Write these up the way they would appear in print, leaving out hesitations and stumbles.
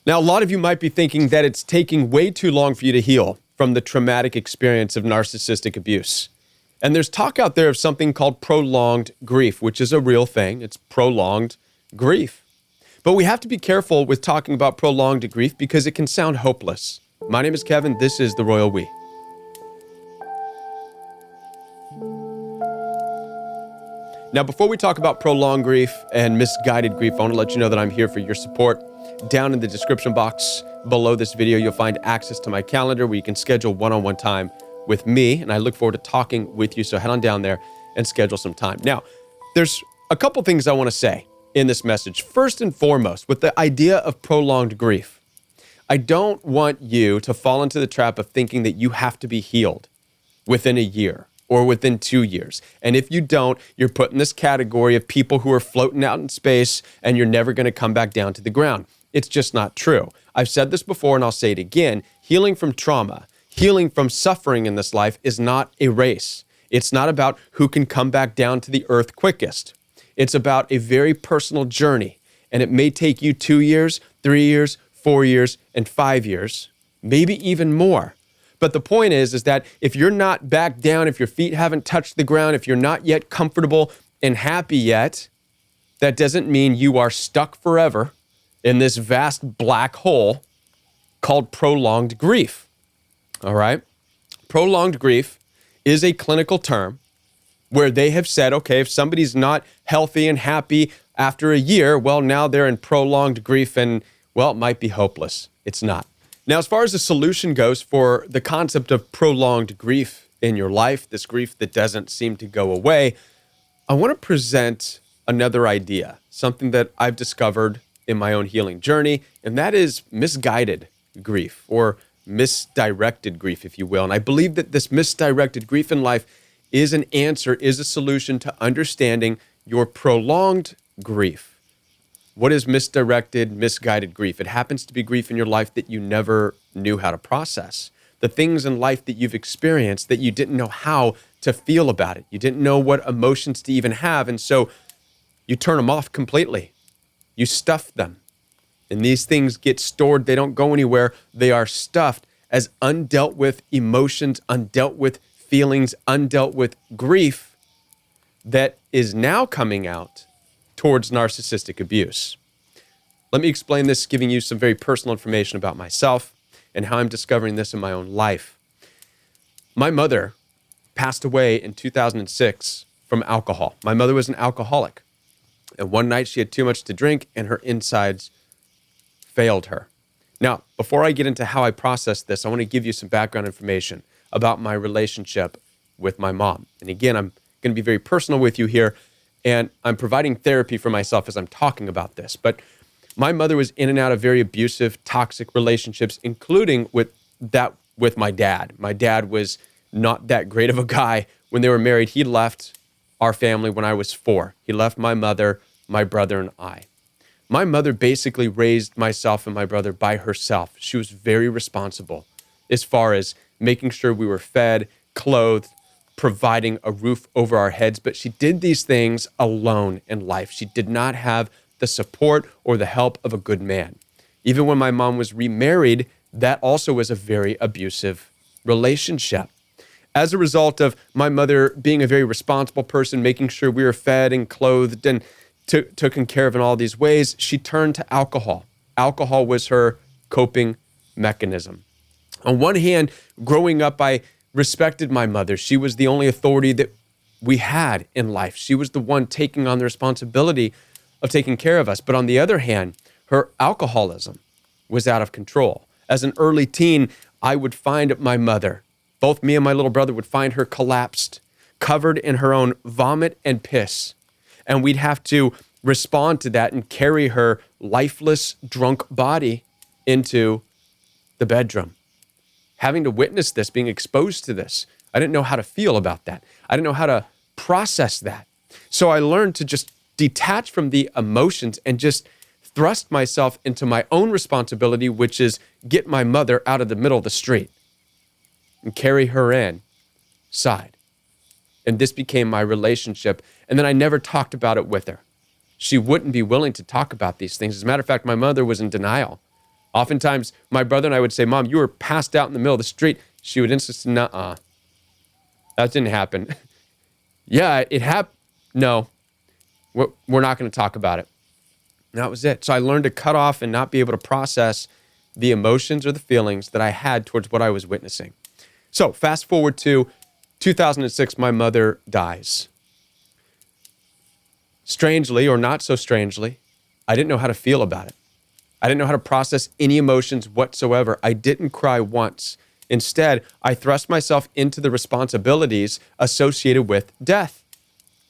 Now, a lot of you might be thinking that it's taking way too long for you to heal from the traumatic experience of narcissistic abuse. And there's talk out there of something called prolonged grief, which is a real thing. It's prolonged grief. But we have to be careful with talking about prolonged grief because it can sound hopeless. My name is Kevin. This is The Royal We. Now, before we talk about prolonged grief and misguided grief, I want to let you know that I'm here for your support. Down in the description box below this video, you'll find access to my calendar where you can schedule one-on-one time with me, and I look forward to talking with you, so head on down there and schedule some time. Now, there's a couple things I want to say in this message. First and foremost, with the idea of prolonged grief, I don't want you to fall into the trap of thinking that you have to be healed within a year or within 2 years. And if you don't, you're put in this category of people who are floating out in space and you're never going to come back down to the ground. It's just not true. I've said this before and I'll say it again. Healing from trauma, healing from suffering in this life is not a race. It's not about who can come back down to the earth quickest. It's about a very personal journey. And it may take you 2 years, 3 years, 4 years, and 5 years, maybe even more. But the point is that if you're not back down, if your feet haven't touched the ground, if you're not yet comfortable and happy yet, that doesn't mean you are stuck forever in this vast black hole called prolonged grief. All right? Prolonged grief is a clinical term where they have said, okay, if somebody's not healthy and happy after a year, well, now they're in prolonged grief and, well, it might be hopeless. It's not. Now, as far as the solution goes for the concept of prolonged grief in your life, this grief that doesn't seem to go away, I want to present another idea, something that I've discovered in my own healing journey, and that is misguided grief or misdirected grief, if you will. And I believe that this misdirected grief in life is an answer, is a solution to understanding your prolonged grief. What is misdirected, misguided grief? It happens to be grief in your life that you never knew how to process. The things in life that you've experienced that you didn't know how to feel about it. You didn't know what emotions to even have, and so you turn them off completely. You stuff them. And these things get stored. They don't go anywhere. They are stuffed as undealt with emotions, undealt with feelings, undealt with grief that is now coming out towards narcissistic abuse. Let me explain this, giving you some very personal information about myself and how I'm discovering this in my own life. My mother passed away in 2006 from alcohol. My mother was an alcoholic. And one night she had too much to drink and her insides failed her. Now, before I get into how I process this, I want to give you some background information about my relationship with my mom. And again, I'm going to be very personal with you here, and I'm providing therapy for myself as I'm talking about this. But my mother was in and out of very abusive, toxic relationships, including with my dad. My dad was not that great of a guy. When they were married, he left our family when I was 4. He left my mother, my brother, and I. My mother basically raised myself and my brother by herself. She was very responsible as far as making sure we were fed, clothed, providing a roof over our heads, but she did these things alone in life. She did not have the support or the help of a good man. Even when my mom was remarried, that also was a very abusive relationship. As a result of my mother being a very responsible person, making sure we were fed and clothed and taken care of in all these ways, she turned to alcohol. Alcohol was her coping mechanism. On one hand, growing up, I respected my mother. She was the only authority that we had in life. She was the one taking on the responsibility of taking care of us. But on the other hand, her alcoholism was out of control. As an early teen, I would find my mother, both me and my little brother would find her collapsed, covered in her own vomit and piss. And we'd have to respond to that and carry her lifeless, drunk body into the bedroom. Having to witness this, being exposed to this, I didn't know how to feel about that. I didn't know how to process that. So I learned to just detach from the emotions and just thrust myself into my own responsibility, which is get my mother out of the middle of the street and carry her inside. And this became my relationship. And then I never talked about it with her. She wouldn't be willing to talk about these things. As a matter of fact, my mother was in denial. Oftentimes, my brother and I would say, Mom, you were passed out in the middle of the street. She would insist, nuh-uh, that didn't happen. Yeah, it happened. No, we're not going to talk about it. And that was it. So I learned to cut off and not be able to process the emotions or the feelings that I had towards what I was witnessing. So fast forward to 2006, my mother dies. Strangely, or not so strangely, I didn't know how to feel about it. I didn't know how to process any emotions whatsoever. I didn't cry once. Instead, I thrust myself into the responsibilities associated with death.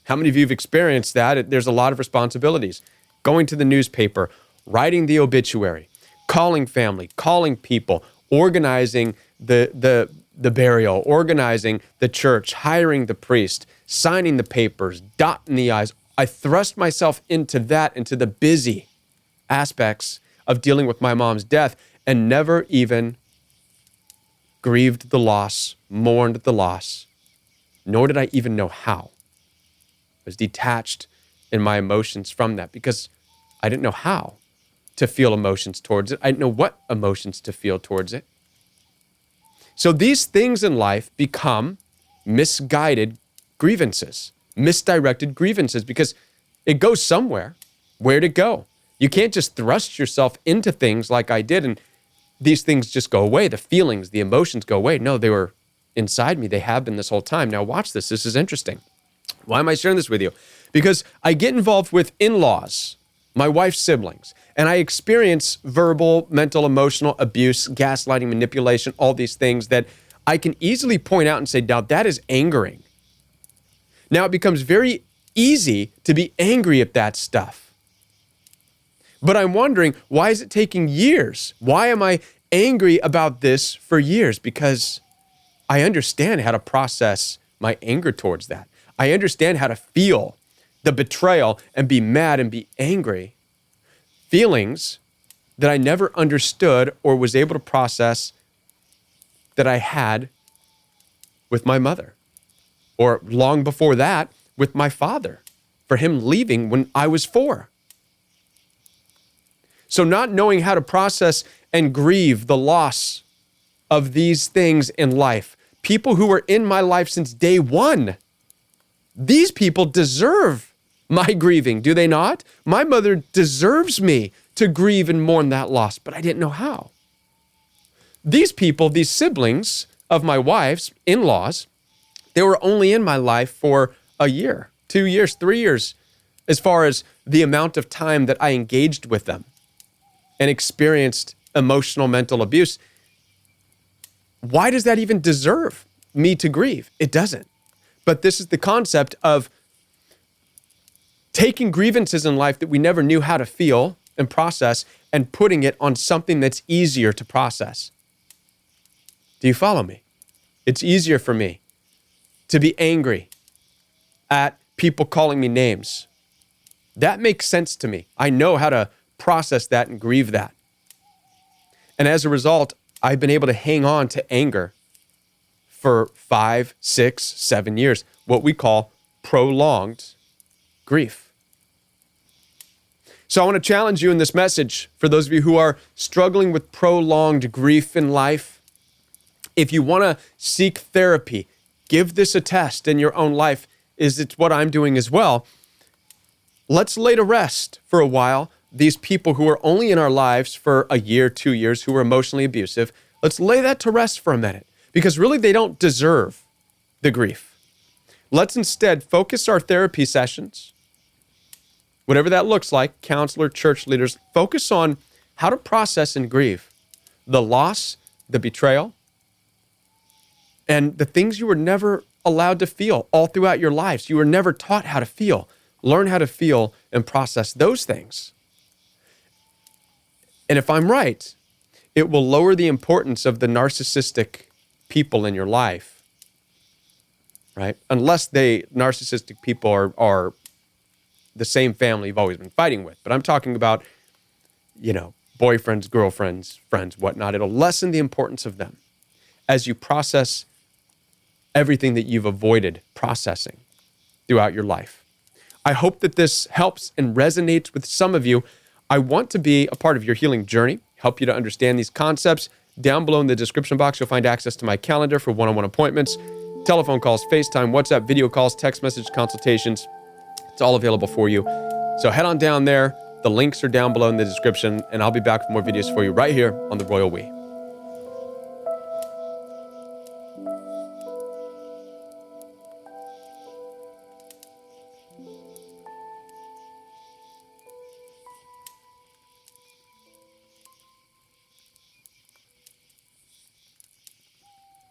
How many of you have experienced that? There's a lot of responsibilities. Going to the newspaper, writing the obituary, calling family, calling people, organizing the burial, organizing the church, hiring the priest, signing the papers, dotting the I's. I thrust myself into that, into the busy aspects of dealing with my mom's death, and never even grieved the loss, mourned the loss, nor did I even know how. I was detached in my emotions from that because I didn't know how to feel emotions towards it. I didn't know what emotions to feel towards it. So these things in life become misguided grievances, misdirected grievances, because it goes somewhere. Where'd it go? You can't just thrust yourself into things like I did and these things just go away. The feelings, the emotions go away. No, they were inside me. They have been this whole time. Now watch this. This is interesting. Why am I sharing this with you? Because I get involved with in-laws, my wife's siblings, and I experience verbal, mental, emotional abuse, gaslighting, manipulation, all these things that I can easily point out and say, now that is angering. Now it becomes very easy to be angry at that stuff. But I'm wondering, why is it taking years? Why am I angry about this for years? Because I understand how to process my anger towards that. I understand how to feel the betrayal and be mad and be angry. Feelings that I never understood or was able to process that I had with my mother, or long before that with my father, for him leaving when I was 4. So not knowing how to process and grieve the loss of these things in life, people who were in my life since day one, these people deserve my grieving, do they not? My mother deserves me to grieve and mourn that loss, but I didn't know how. These people, these siblings of my wife's in-laws, they were only in my life for a year, 2 years, 3 years, as far as the amount of time that I engaged with them and experienced emotional, mental abuse. Why does that even deserve me to grieve? It doesn't. But this is the concept of taking grievances in life that we never knew how to feel and process and putting it on something that's easier to process. Do you follow me? It's easier for me to be angry at people calling me names. That makes sense to me. I know how to process that and grieve that. And as a result, I've been able to hang on to anger for 5, 6, 7 years, what we call prolonged grief. So I want to challenge you in this message, for those of you who are struggling with prolonged grief in life. If you want to seek therapy, give this a test in your own life. It's what I'm doing as well. Let's lay to rest for a while these people who are only in our lives for a year, 2 years, who are emotionally abusive. Let's lay that to rest for a minute, because really they don't deserve the grief. Let's instead focus our therapy sessions, whatever that looks like, counselor, church leaders, focus on how to process and grieve the loss, the betrayal, and the things you were never allowed to feel all throughout your lives. You were never taught how to feel. Learn how to feel and process those things. And if I'm right, it will lower the importance of the narcissistic people in your life, right? Unless narcissistic people are the same family you've always been fighting with. But I'm talking about, boyfriends, girlfriends, friends, whatnot. It'll lessen the importance of them as you process everything that you've avoided processing throughout your life. I hope that this helps and resonates with some of you. I want to be a part of your healing journey, help you to understand these concepts. Down below in the description box, you'll find access to my calendar for one-on-one appointments, telephone calls, FaceTime, WhatsApp, video calls, text message consultations. It's all available for you. So head on down there. The links are down below in the description, and I'll be back with more videos for you right here on The Royal We.